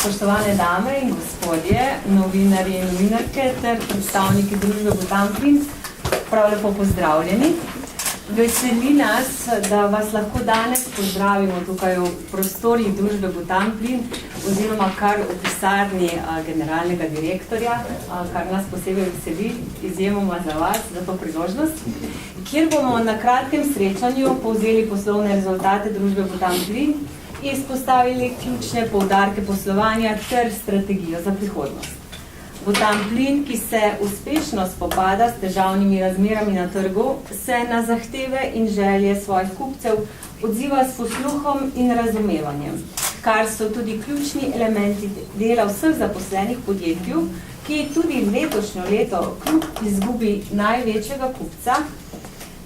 Spoštovane dame in gospodje, novinarji in novinarke ter predstavniki družbe Butanplin, prav lepo pozdravljeni. Veseli nas, da vas lahko danes pozdravimo tukaj v prostorih družbe Butanplin oziroma kar v pisarni generalnega direktorja, kar nas posebej veseli, izjemoma za vas, za to priložnost, kjer bomo na kratkem srečanju povzeli poslovne rezultate družbe Butanplin in izpostavili ključne poudarke poslovanja ter strategijo za prihodnost. Butanplin, ki se uspešno spopada s težavnimi razmerami na trgu, se na zahteve in želje svojih kupcev odziva s posluhom in razumevanjem, kar so tudi ključni elementi dela vseh zaposlenih podjetju, ki tudi letošnjo leto kljub izgubi največjega kupca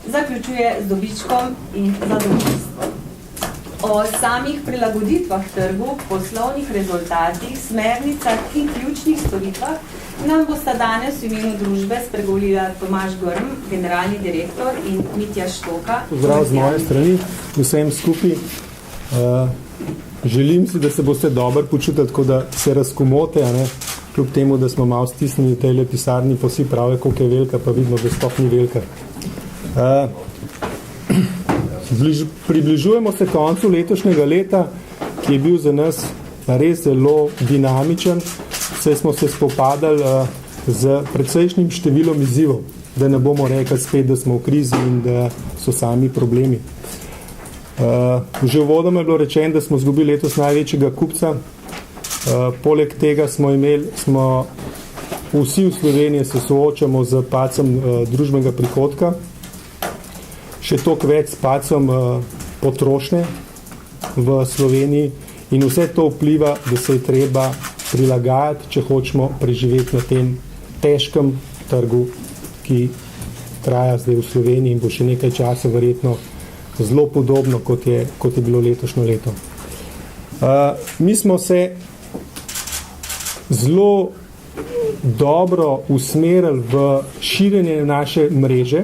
zaključuje z dobičkom in zadovoljstvom. O samih prilagoditvah trgu, poslovnih rezultatih, smernicah in ključnih storitvah nam bosta danes v imenu družbe spregovorila Tomaž Grm, generalni direktor, in Mitja Štoka. Pozdrav z moje strani, vsem skupaj. Želim si, da se boste dobro počutili, tako da se razkomote, kljub temu, da smo malo stisnili v tej pisarni, pa vsi pravijo, koliko je velika, pa vidimo, da sploh ni velika. Približujemo se koncu letošnjega leta, ki je bil za nas res zelo dinamičen, saj smo se spopadali z precejšnjim številom izzivov, da ne bomo rekli spet, da smo v krizi in da so sami problemi. Že uvodoma je bilo rečeno, da smo izgubili letos največjega kupca. Poleg tega smo vsi v Sloveniji se soočamo z padcem družbenega prihodka, še toliko več s padcem potrošnje v Sloveniji in vse to vpliva, da se je treba prilagajati, če hočemo preživeti na tem težkem trgu, ki traja zdaj v Sloveniji in bo še nekaj časa verjetno zelo podobno, kot je bilo letošnjo leto. Mi smo se zelo dobro usmerili v širjenje naše mreže,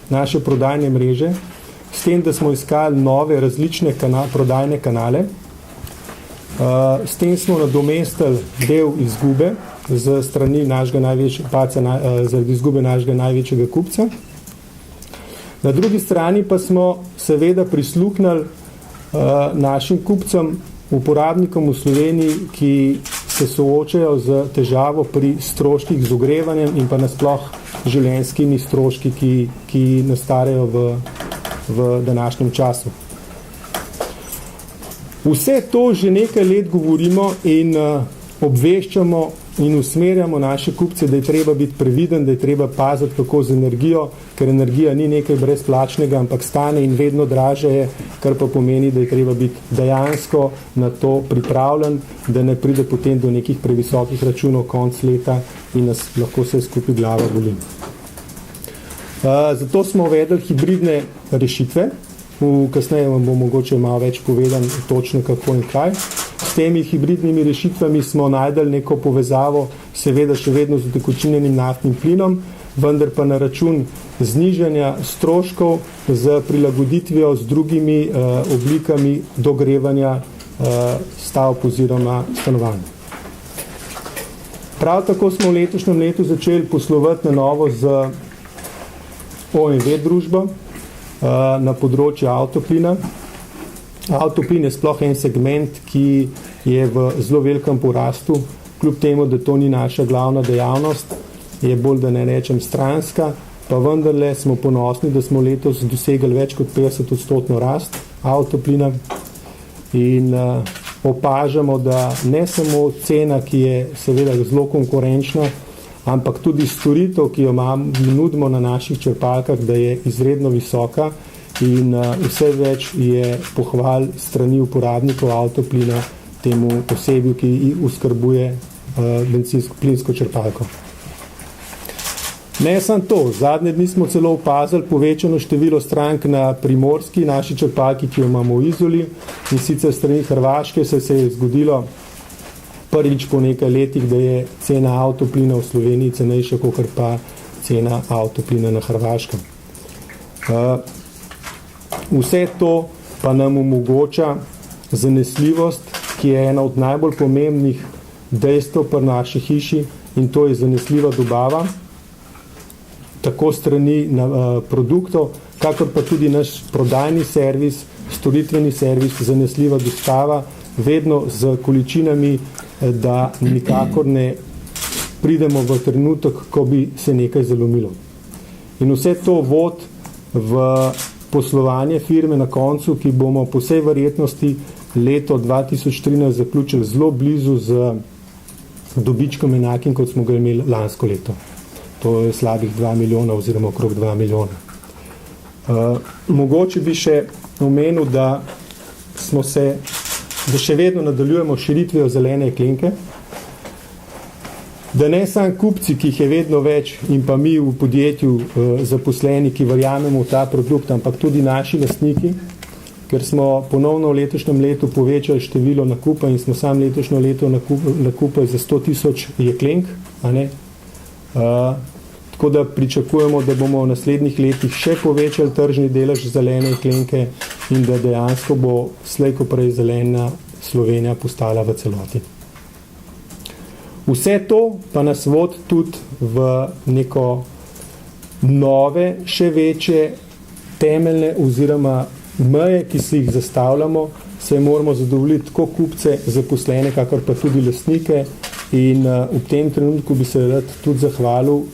naše prodajne mreže, s tem, da smo iskali nove različne prodajne kanale. S tem smo nadomestili del izgube zaradi izgube našega največjega kupca. Na drugi strani pa smo seveda prisluhnili našim kupcem, uporabnikom v Sloveniji, ki se soočajo z težavo pri stroških z ogrevanjem in pa nasploh življenjskimi stroški, ki nastajajo v današnjem času. Vse to že nekaj let govorimo in obveščamo in usmerjamo naše kupce, da je treba biti previden, da je treba paziti kako z energijo, ker energija ni nekaj brezplačnega, ampak stane in vedno dražje je, kar pa pomeni, da je treba biti dejansko na to pripravljen, da ne pride potem do nekih previsokih računov konc leta in nas lahko vse skupaj glava boli. Zato smo uvedli hibridne rešitve. Kasneje vam bo mogoče malo več povedan točno kako in kaj. S temi hibridnimi rešitvami smo najdeli neko povezavo, seveda še vedno z utekočinjenim naftnim plinom, vendar pa na račun znižanja stroškov z prilagoditvijo z drugimi oblikami dogrevanja stavb oziroma stanovanj. Prav tako smo v letošnjem letu začeli poslovati na novo z OMV družbo na področju avtoplina. Avtoplin je sploh en segment, ki je v zelo velikem porastu, kljub temu, da to ni naša glavna dejavnost, je bolj, da ne rečem, stranska, pa vendarle smo ponosni, da smo letos dosegli več kot 50% rast avtoplina in opažamo, da ne samo cena, ki je seveda zelo konkurenčna, ampak tudi storitev, ki jo nudimo na naših črpalkah, da je izredno visoka in vse več je pohval strani uporabnikov avtoplina temu osebju, ki oskrbuje bencinsko-plinsko črpalko. Ne samo to, zadnje dni smo celo opazili povečano število strank na Primorski, naši črpalki, ki jo imamo v Izoli, in sicer strani Hrvaške se je zgodilo prvič po nekaj letih, da je cena avtoplina v Sloveniji cenejša, kakor pa cena avtoplina na Hrvaškem. Vse to pa nam omogoča zanesljivost, ki je ena od najbolj pomembnih dejstvo pri naši hiši in to je zanesljiva dobava, tako strani produktov, kakor pa tudi naš prodajni servis, storitveni servis, zanesljiva dostava, vedno z količinami, da nikakor ne pridemo v trenutek, ko bi se nekaj zalomilo. In vse to vod v poslovanje firme na koncu, ki bomo po vsej verjetnosti leto 2013 zaključili zelo blizu z dobičkom enakim, kot smo ga imeli lansko leto. To je slabih 2 milijona oziroma okrog 2 milijona. Mogoče bi še omenil, da še vedno nadaljujemo širitvijo zelene jeklenke, da ne samo kupci, ki jih je vedno več in pa mi v podjetju zaposleni, ki verjamemo v ta produkt, ampak tudi naši lastniki, ker smo ponovno v letošnjem letu povečali število nakupa in smo sam letošnjo leto nakupili za 100,000 jeklenk, a ne? Tako da pričakujemo, da bomo v naslednjih letih še povečali tržni delež zelene jeklenke in da dejansko bo slej ko prej zelena Slovenija postala v celoti. Vse to pa nas vodi tudi v neko nove, še večje temeljne oziroma meje, ki si jih zastavljamo, se moramo zadovoljiti tako kupce, zaposlene, kakor pa tudi lastnike in v tem trenutku bi se rad tudi zahvalil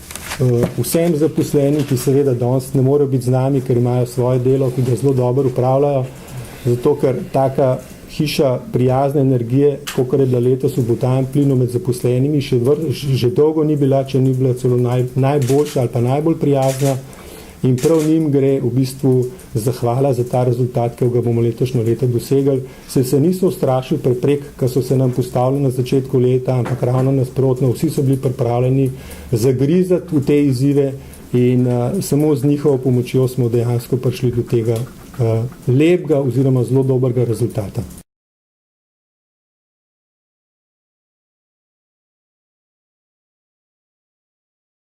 vsem zaposlenim, ki seveda danes ne morejo biti z nami, ker imajo svoje delo, ki ga zelo dobro upravljajo, zato ker taka hiša prijazne energije, kakor je bila letos v Botanem plinu med zaposlenimi, že dolgo ni bila, če ni bila celo najboljša ali pa najbolj prijazna in prav njim gre v bistvu zahvala za ta rezultat, ki ga bomo letošnjo leto dosegli. Se niso ustrašili preprek, ki so se nam postavili na začetku leta, ampak ravno nasprotno, vsi so bili pripravljeni zagrizati v te izzive in samo z njihovo pomočjo smo dejansko prišli do tega lepega oziroma zelo dobrega rezultata.